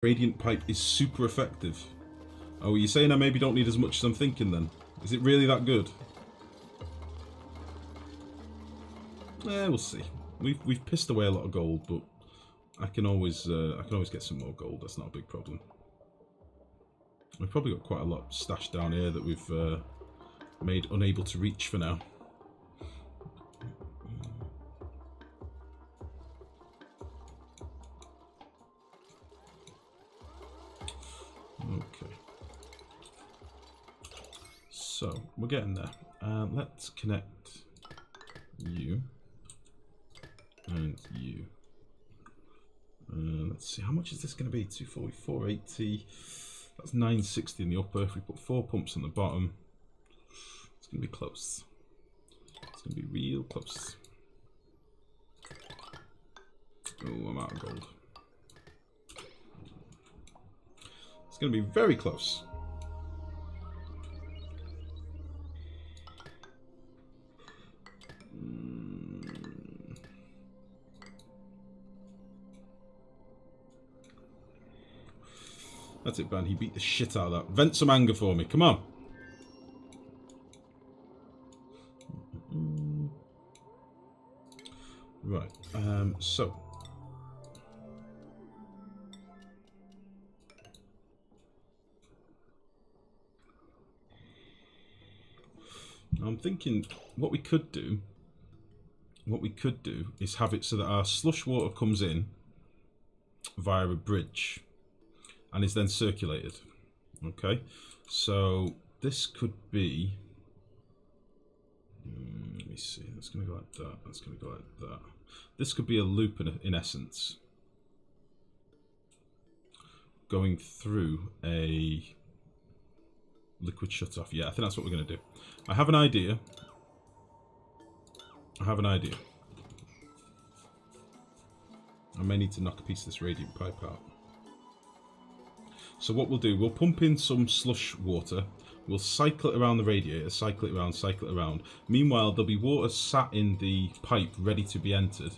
Radiant pipe is super effective. Oh, you're saying I maybe don't need as much as I'm thinking then? Is it really that good? We'll see. We've pissed away a lot of gold, but I can always get some more gold. That's not a big problem. We've probably got quite a lot stashed down here that we've made unable to reach for now. Okay. So, we're getting there. Let's connect you and you. Let's see, how much is this going to be? 240, 480. That's 960 in the upper. If we put 4 pumps on the bottom, it's going to be close. It's going to be real close. Oh, I'm out of gold. It's going to be very close. That's it, man. He beat the shit out of that. Vent some anger for me. Come on. Right. So. I'm thinking what we could do is have it so that our slush water comes in via a bridge and is then circulated. Okay, so this could be, let me see, that's going to go like that, that's going to go like that. This could be a loop in essence, going through a liquid shutoff. Yeah, I think that's what we're going to do. I have an idea. I may need to knock a piece of this radiant pipe out. So what we'll do, we'll pump in some slush water, we'll cycle it around the radiator, cycle it around. Meanwhile, there'll be water sat in the pipe ready to be entered,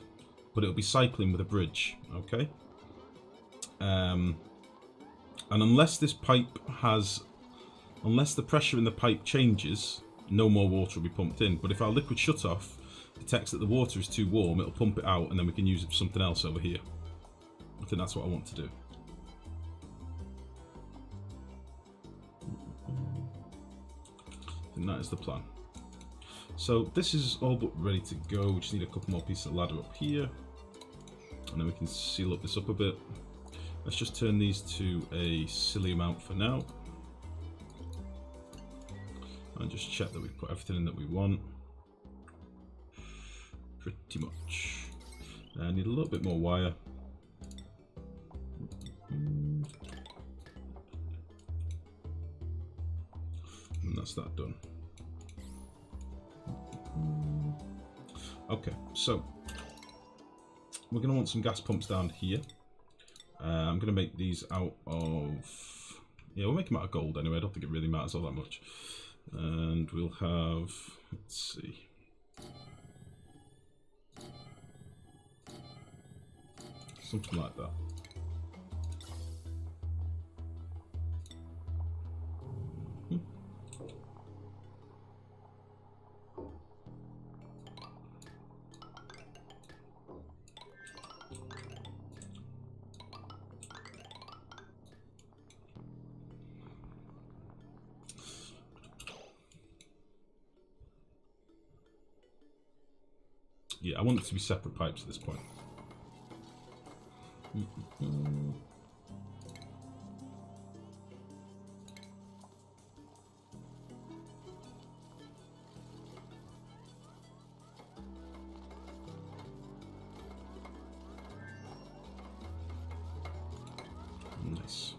but it'll be cycling with a bridge, okay? And unless this pipe unless the pressure in the pipe changes, no more water will be pumped in. But if our liquid shutoff detects that the water is too warm, it'll pump it out and then we can use it for something else over here. I think that's what I want to do. I think that is the plan. So this is all but ready to go. We just need a couple more pieces of ladder up here, and then we can seal up this up a bit. Let's just turn these to a silly amount for now, and just check that we've put everything in that we want. Pretty much. I need a little bit more wire. And that's that done. Okay, so we're going to want some gas pumps down here. I'm going to make these out of, yeah, we'll make them out of gold anyway. I don't think it really matters all that much. And we'll have, let's see, something like that. Yeah, I want it to be separate pipes at this point. Nice.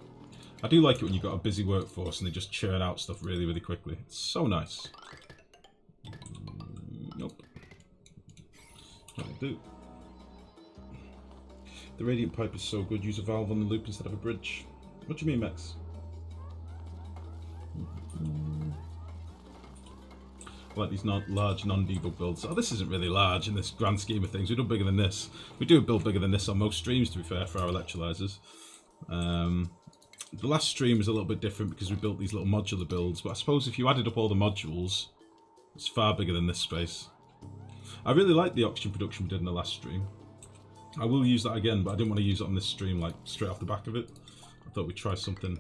I do like it when you've got a busy workforce and they just churn out stuff really, really quickly. It's so nice. Nope. That'll do. The radiant pipe is so good. Use a valve on the loop instead of a bridge. What do you mean, Max? I like these large non-debug builds. Oh, this isn't really large in this grand scheme of things. We do bigger than this. We do a build bigger than this on most streams, to be fair, for our electrolyzers. The last stream was a little bit different because we built these little modular builds, but I suppose if you added up all the modules, it's far bigger than this space. I really liked the oxygen production we did in the last stream. I will use that again, but I didn't want to use it on this stream like straight off the back of it. I thought we'd try something...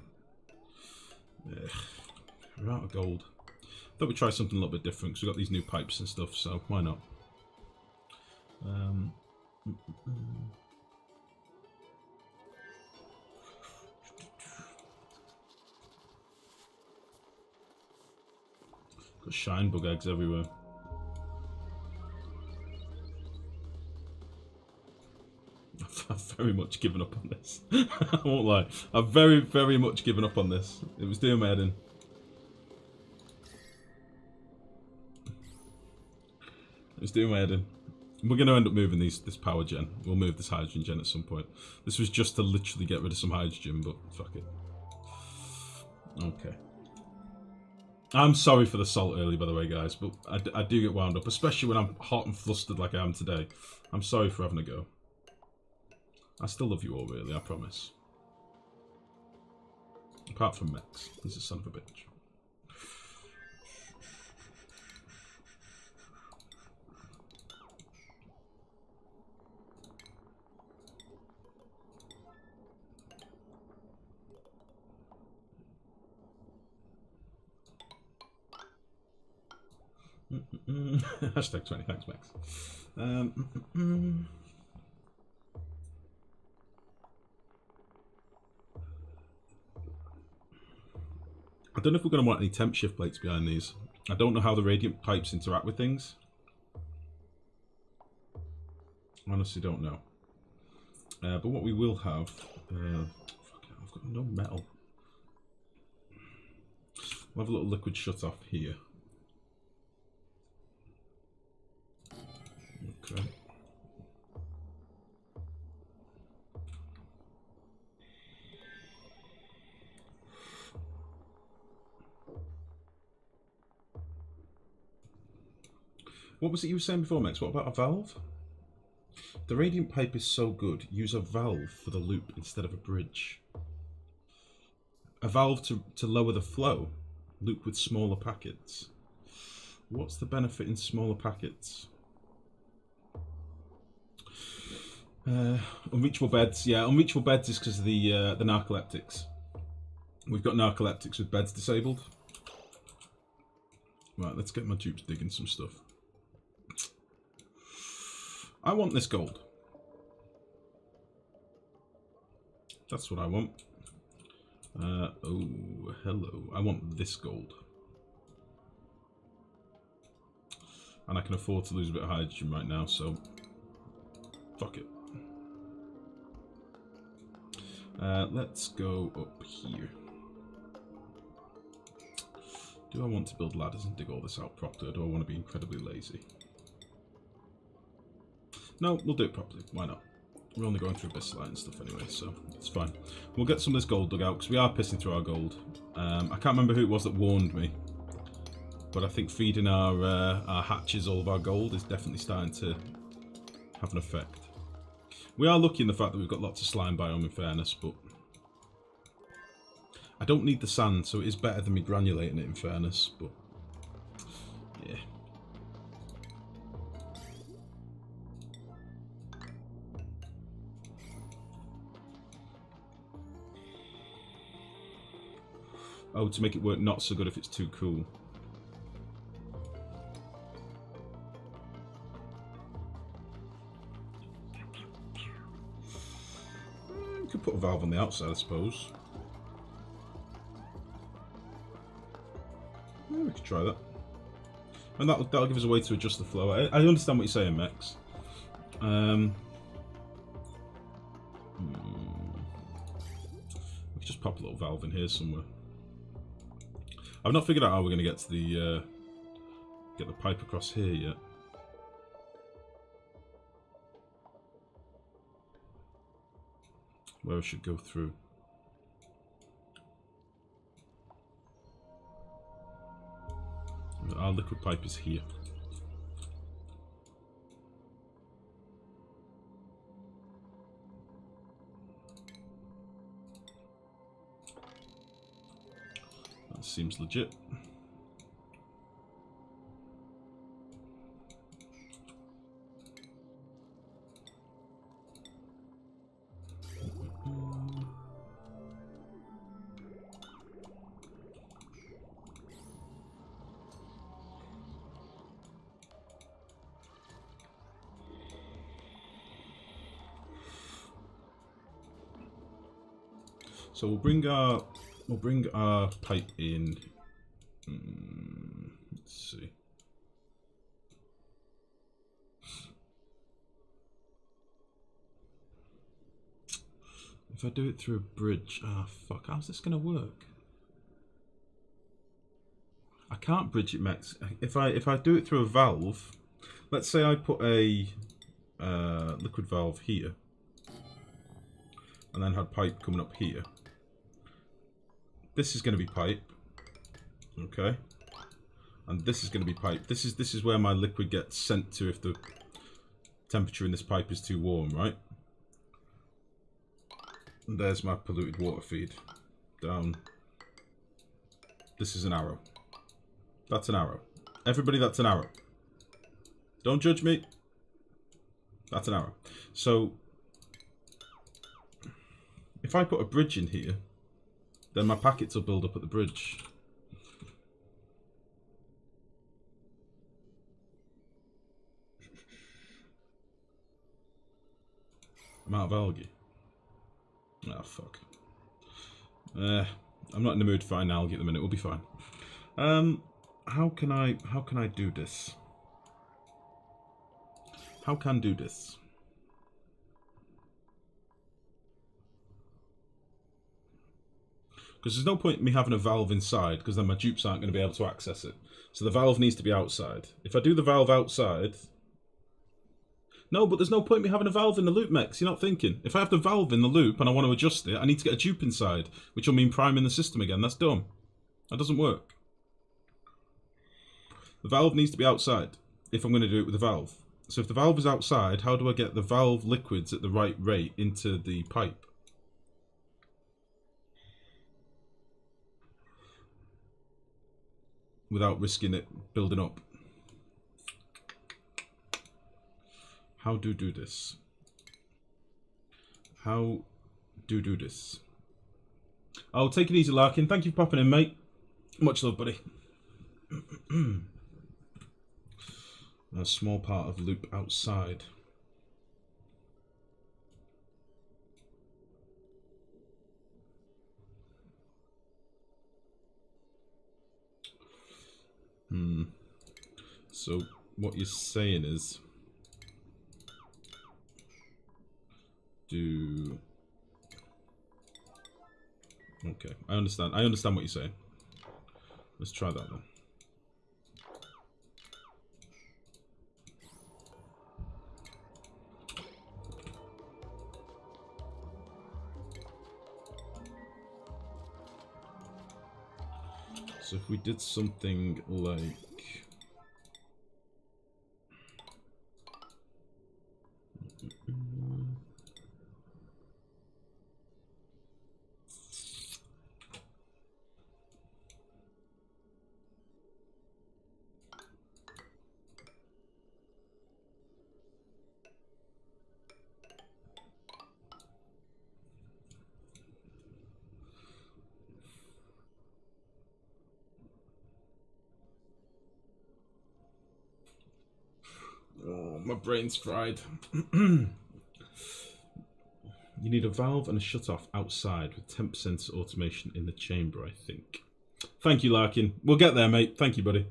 we're out of gold. I thought we'd try something a little bit different because we've got these new pipes and stuff, so why not? Got shine bug eggs everywhere. I've very much given up on this. I won't lie. I've very, very much given up on this. It was doing my head in. It's doing my head in. We're going to end up moving this power gen. We'll move this hydrogen gen at some point. This was just to literally get rid of some hydrogen, but fuck it. Okay. I'm sorry for the salt early, by the way, guys, but I do get wound up, especially when I'm hot and flustered like I am today. I'm sorry for having a go. I still love you all, really, I promise. Apart from Mex. He's a son of a bitch. Hashtag 20, thanks, Max. I don't know if we're going to want any temp shift plates behind these. I don't know how the radiant pipes interact with things. Honestly, don't know. But what we will have... I've got no metal. We'll have a little liquid shut off here. Okay. What was it you were saying before, Max? What about a valve? The radiant pipe is so good. Use a valve for the loop instead of a bridge. A valve to lower the flow. Loop with smaller packets. What's the benefit in smaller packets? Unreachable beds. Yeah, unreachable beds is because of the narcoleptics. We've got narcoleptics with beds disabled. Right, let's get my dupes digging some stuff. I want this gold. That's what I want. Oh, hello. I want this gold. And I can afford to lose a bit of hydrogen right now, so... fuck it. Let's go up here. Do I want to build ladders and dig all this out properly, or do I want to be incredibly lazy? No, we'll do it properly. Why not? We're only going through Abyssite and stuff anyway, so it's fine. We'll get some of this gold dug out, because we are pissing through our gold. I can't remember who it was that warned me, but I think feeding our hatches all of our gold is definitely starting to have an effect. We are lucky in the fact that we've got lots of slime biome in fairness, but I don't need the sand, so it is better than me granulating it in fairness, but yeah. Oh, to make it work not so good if it's too cool. You could put a valve on the outside, I suppose. Yeah, we could try that. And that'll give us a way to adjust the flow. I understand what you're saying, Mex. We could just pop a little valve in here somewhere. I've not figured out how we're going to get to the get the pipe across here yet. Where I should go through. Our liquid pipe is here. Seems legit. So we'll bring our pipe in. Let's see. If I do it through a bridge, fuck, how's this gonna work? I can't bridge it, Max. If I do it through a valve, let's say I put a liquid valve here, and then had pipe coming up here. This is going to be pipe, okay, and this is going to be pipe. This is where my liquid gets sent to if the temperature in this pipe is too warm, right? And there's my polluted water feed down. This is an arrow. That's an arrow. Everybody, that's an arrow. Don't judge me. That's an arrow. So if I put a bridge in here, then my packets will build up at the bridge. I'm out of algae. Ah, fuck. I'm not in the mood to find algae at the minute. We'll be fine. How can I do this? How can do this? Because there's no point in me having a valve inside, because then my dupes aren't going to be able to access it. So the valve needs to be outside. If I do the valve outside... No, but there's no point in me having a valve in the loop, Mex. You're not thinking. If I have the valve in the loop and I want to adjust it, I need to get a dupe inside, which will mean priming the system again. That's dumb. That doesn't work. The valve needs to be outside if I'm going to do it with a valve. So if the valve is outside, how do I get the valve liquids at the right rate into the pipe? Without risking it building up. How do this? How do this? Oh, take it easy, Larkin. Thank you for popping in, mate. Much love, buddy. A small part of loop outside. So what you're saying is do... Okay, I understand what you're saying. Let's try that then. So if we did something like... Oh, my brain's fried. You need a valve and a shutoff outside with temp sensor automation in the chamber, I think. Thank you, Larkin. We'll get there, mate. Thank you, buddy.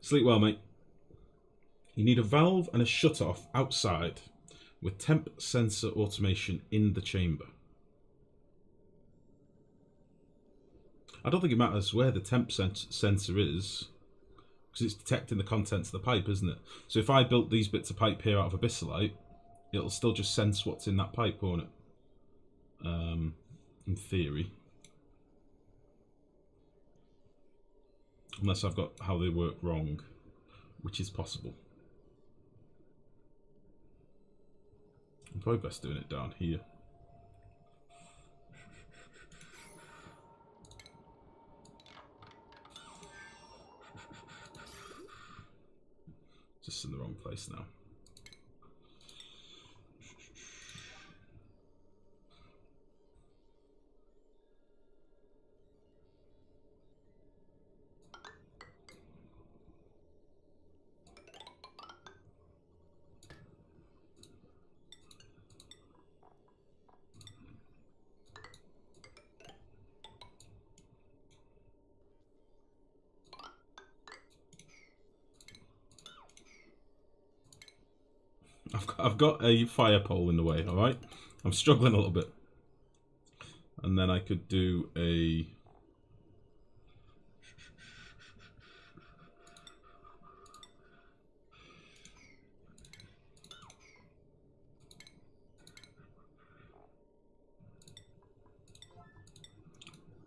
Sleep well, mate. You need a valve and a shutoff outside with temp sensor automation in the chamber. I don't think it matters where the temp sensor is, because it's detecting the contents of the pipe, isn't it? So if I built these bits of pipe here out of abyssalite, it'll still just sense what's in that pipe, won't it? In theory. Unless I've got how they work wrong, which is possible. I'm probably best doing it down here. this in the wrong place now. I've got a fire pole in the way, alright? I'm struggling a little bit. And then I could do a...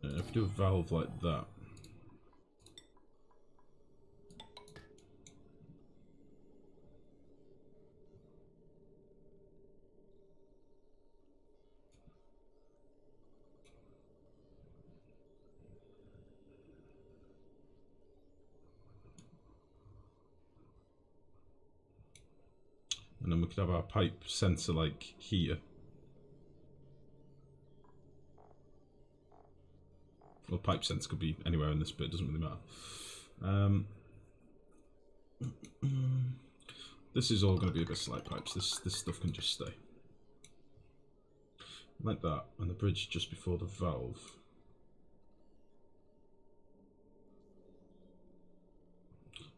if I do a valve like that. And then we could have our pipe sensor like here. Well, pipe sensor could be anywhere in this bit, it doesn't really matter. This is all going to be a bit slide pipes. This stuff can just stay. Like that, and the bridge just before the valve.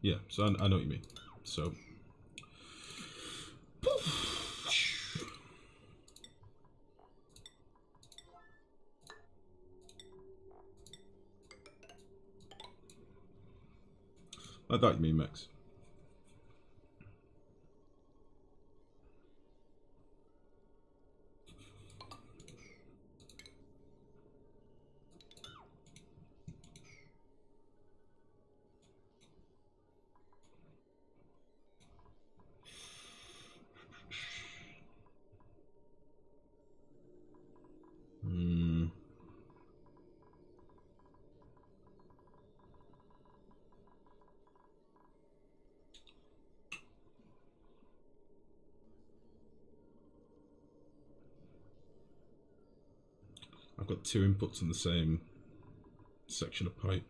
Yeah, so I know what you mean. So... like that you mean, Max? I've got two inputs in the same section of pipe.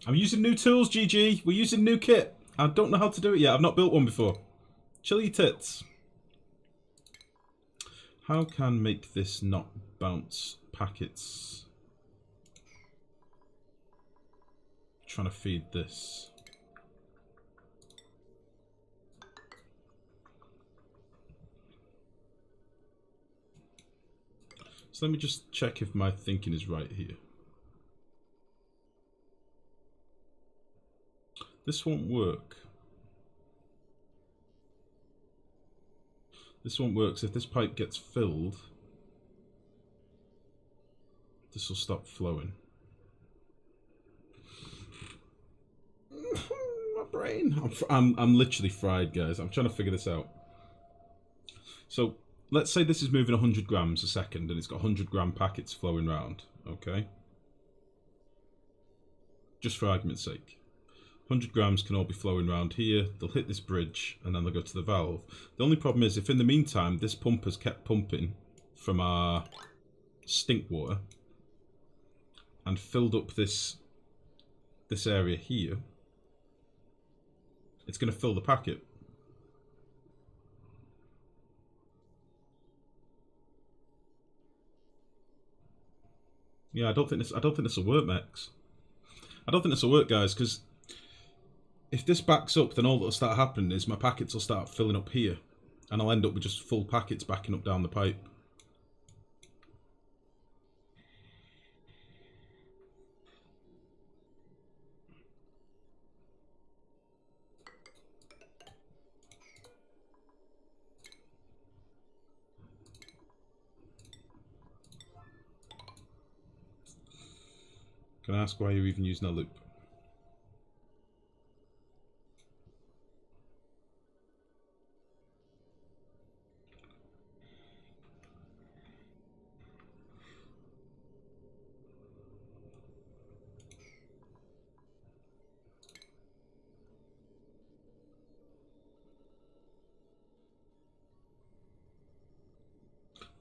I'm using new tools, GG. We're using new kit. I don't know how to do it yet. I've not built one before. Chill your tits. How can make this not bounce packets? Trying to feed this. So let me just check if my thinking is right here. This won't work. This won't work, so if this pipe gets filled, this will stop flowing. My brain. I'm literally fried, guys. I'm trying to figure this out. So let's say this is moving 100 grams a second and it's got 100 gram packets flowing around, okay? Just for argument's sake. 100 grams can all be flowing around here, they'll hit this bridge, and then they'll go to the valve. The only problem is, if in the meantime this pump has kept pumping from our stink water and filled up this area here, it's going to fill the packet. Yeah, I don't think this will work, Max. I don't think this will work, guys, because if this backs up, then all that'll start happening is my packets will start filling up here, and I'll end up with just full packets backing up down the pipe. Can I ask why you're even using a loop?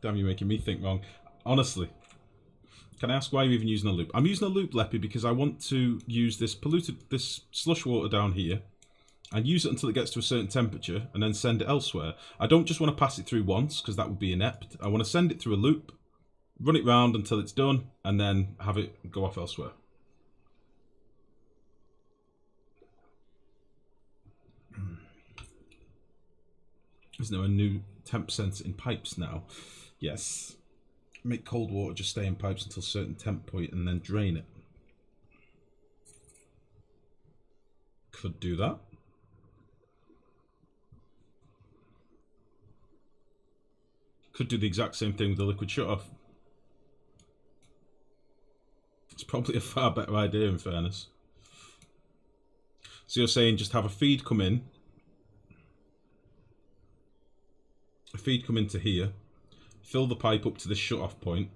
Damn, you're making me think wrong. Honestly, can I ask why you're even using a loop? I'm using a loop, Leppy, because I want to use this slush water down here and use it until it gets to a certain temperature and then send it elsewhere. I don't just want to pass it through once because that would be inept. I want to send it through a loop, run it round until it's done, and then have it go off elsewhere. Isn't there a new temp sensor in pipes now? Yes. Make cold water just stay in pipes until a certain temp point and then drain it. Could do that. Could do the exact same thing with the liquid shut-off. It's probably a far better idea, in fairness. So you're saying just have a feed come in. A feed come into here. Fill the pipe up to this shut-off point.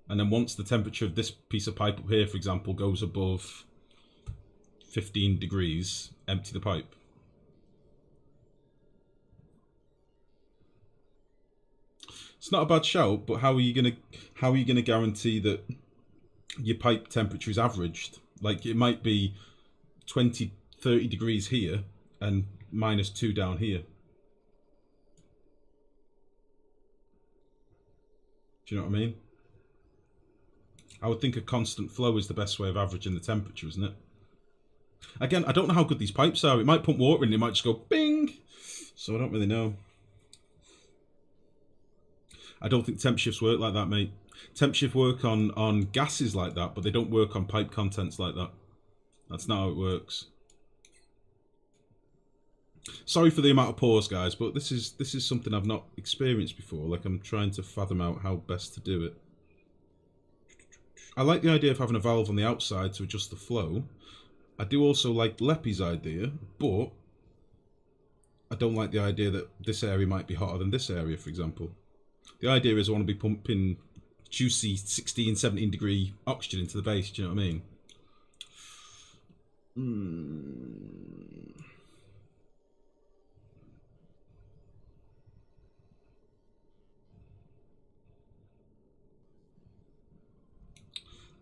And then once the temperature of this piece of pipe up here, for example, goes above 15 degrees, empty the pipe. It's not a bad shout, but how are you gonna guarantee that your pipe temperature is averaged? Like, it might be 20, 30 degrees here and -2 down here. Do you know what I mean? I would think a constant flow is the best way of averaging the temperature, isn't it? Again, I don't know how good these pipes are. It might pump water in, it might just go bing. So I don't really know. I don't think temp shifts work like that, mate. Temp shift work on gases like that, but they don't work on pipe contents like that. That's not how it works. Sorry for the amount of pause, guys, but this is something I've not experienced before. Like, I'm trying to fathom out how best to do it. I like the idea of having a valve on the outside to adjust the flow. I do also like Leppy's idea, but I don't like the idea that this area might be hotter than this area, for example. The idea is I want to be pumping juicy 16, 17 degree oxygen into the base, do you know what I mean?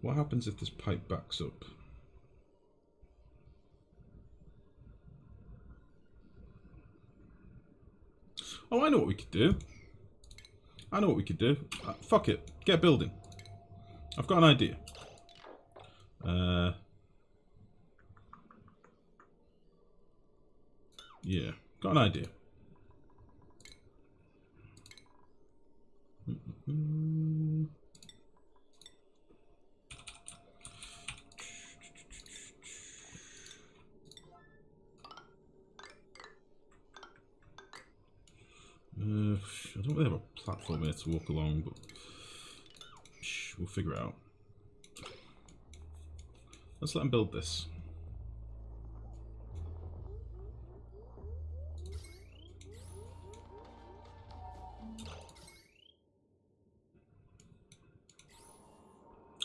What happens if this pipe backs up? Oh, I know what we could do. Fuck it. Get building. I've got an idea. Yeah, got an idea. I don't really have a platform here to walk along, but we'll figure it out. Let's let him build this.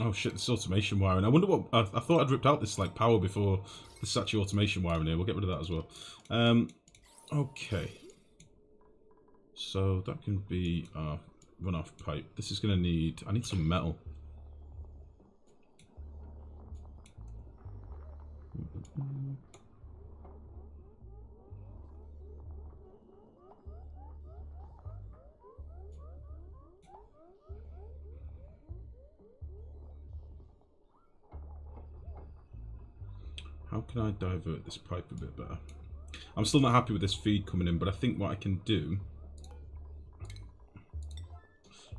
Oh shit, this is automation wiring. I wonder what... I thought I'd ripped out this like power before. This is actually automation wiring here. We'll get rid of that as well. Okay. So that can be our runoff pipe. This is going to need... I need some metal. How can I divert this pipe a bit better? I'm still not happy with this feed coming in, but I think what I can do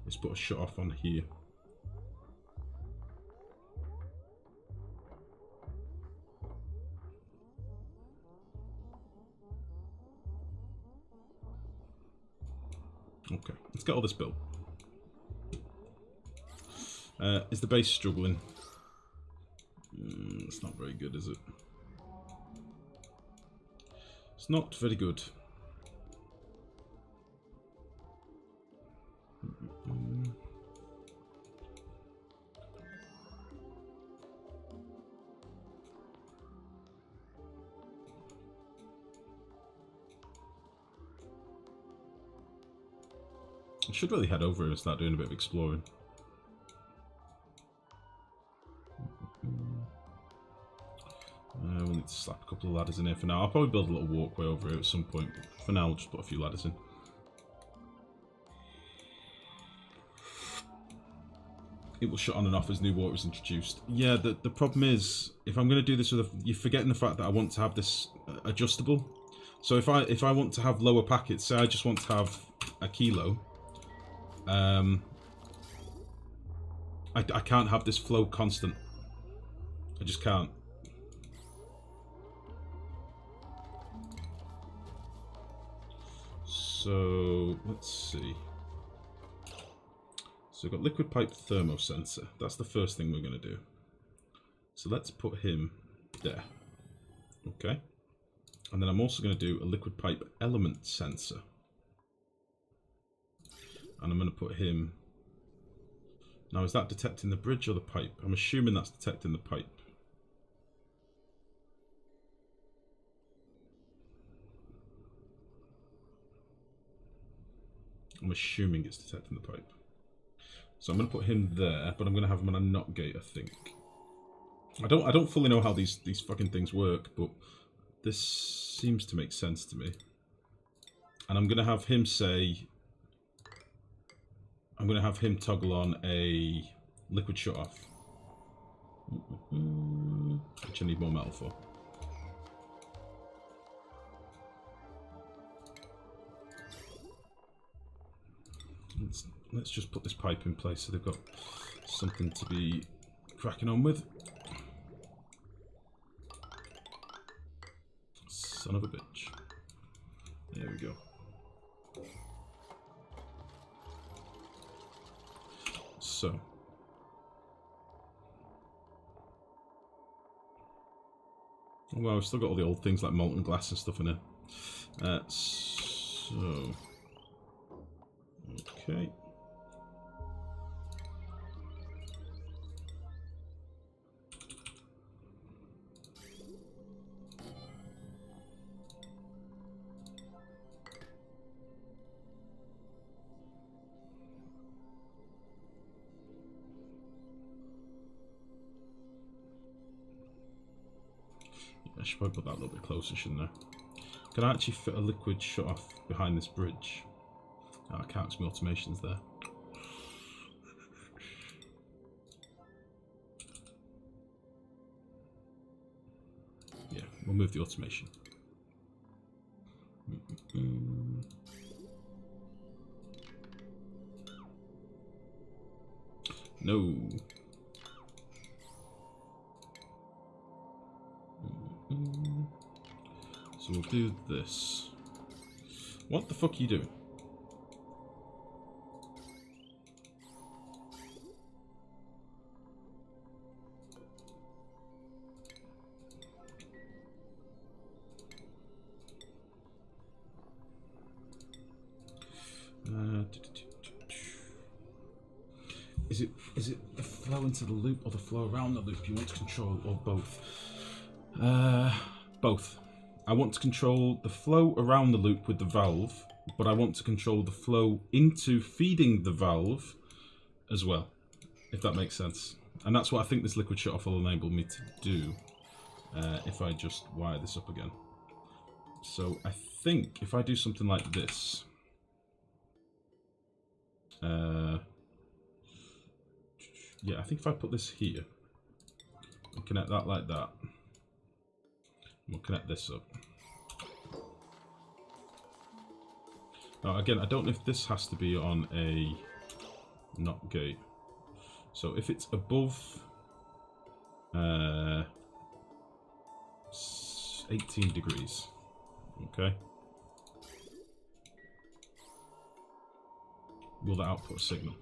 is put a shut off on here. Okay, let's get all this built. Is the base struggling? not very good, is it? It's not very good. I should really head over here and start doing a bit of exploring. We'll need to slap a couple of ladders in here for now. I'll probably build a little walkway over here at some point. For now, I'll just put a few ladders in. It will shut on and off as new water is introduced. Yeah, the problem is, if I'm going to do this with you're forgetting the fact that I want to have this adjustable. So if I want to have lower packets, say I just want to have a kilo, I can't have this flow constant. I just can't. So let's see. So we've got liquid pipe thermosensor. That's the first thing we're going to do. So let's put him there. Okay. And then I'm also going to do a liquid pipe element sensor. And I'm going to put him... Now, is that detecting the bridge or the pipe? I'm assuming that's detecting the pipe. I'm assuming it's detecting the pipe. So I'm going to put him there, but I'm going to have him on a NOT gate, I think. I don't fully know how these fucking things work, but this seems to make sense to me. And I'm going to have him say... I'm going to have him toggle on a liquid shut off. Which I need more metal for. Let's just put this pipe in place so they've got something to be cracking on with. Son of a bitch. There we go. So. Oh, well, we've still got all the old things like molten glass and stuff in here. So. Okay. I should probably put that a little bit closer, shouldn't I? Can I actually fit a liquid shut off behind this bridge? Oh, I can't because my automation's there. Yeah, we'll move the automation. No. So we'll do this. What the fuck are you doing? Is it the flow into the loop or the flow around the loop you want to control, or both? Both. I want to control the flow around the loop with the valve, but I want to control the flow into feeding the valve as well, if that makes sense. And that's what I think this liquid shut-off will enable me to do if I just wire this up again. So I think if I do something like this, yeah, I think if I put this here and connect that like that, we'll connect this up. Now again, I don't know if this has to be on a NOT gate. So if it's above 18 degrees, okay, will that output a signal?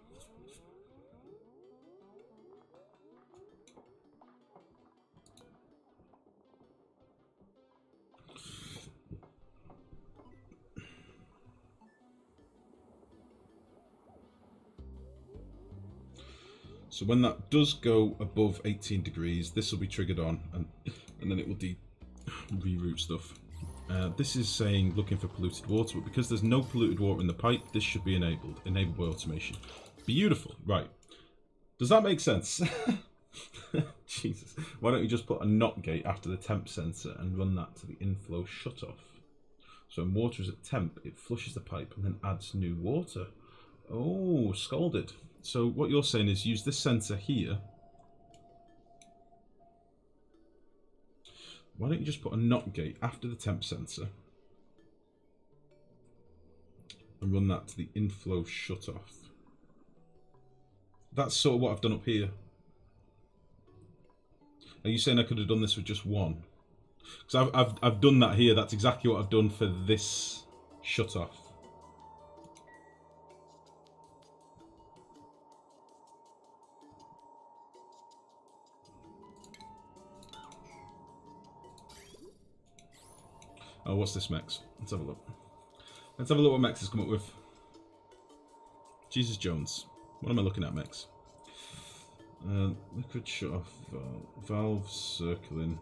So when that does go above 18 degrees, this will be triggered on, and then it will reroute stuff. This is saying looking for polluted water, but because there's no polluted water in the pipe, this should be enabled by automation. Beautiful, right. Does that make sense? Jesus. Why don't you just put a NOT gate after the temp sensor and run that to the inflow shutoff? So when water is at temp, it flushes the pipe and then adds new water. Oh, scalded. So what you're saying is use this sensor here. Why don't you just put a NOT gate after the temp sensor and run that to the inflow shutoff? That's sort of what I've done up here. Are you saying I could have done this with just one? Because I've done that here. That's exactly what I've done for this shutoff. Oh, what's this Mex? Let's have a look. Let's have a look what Mex has come up with. Jesus Jones. What am I looking at, Mex? Liquid shut off valve circling.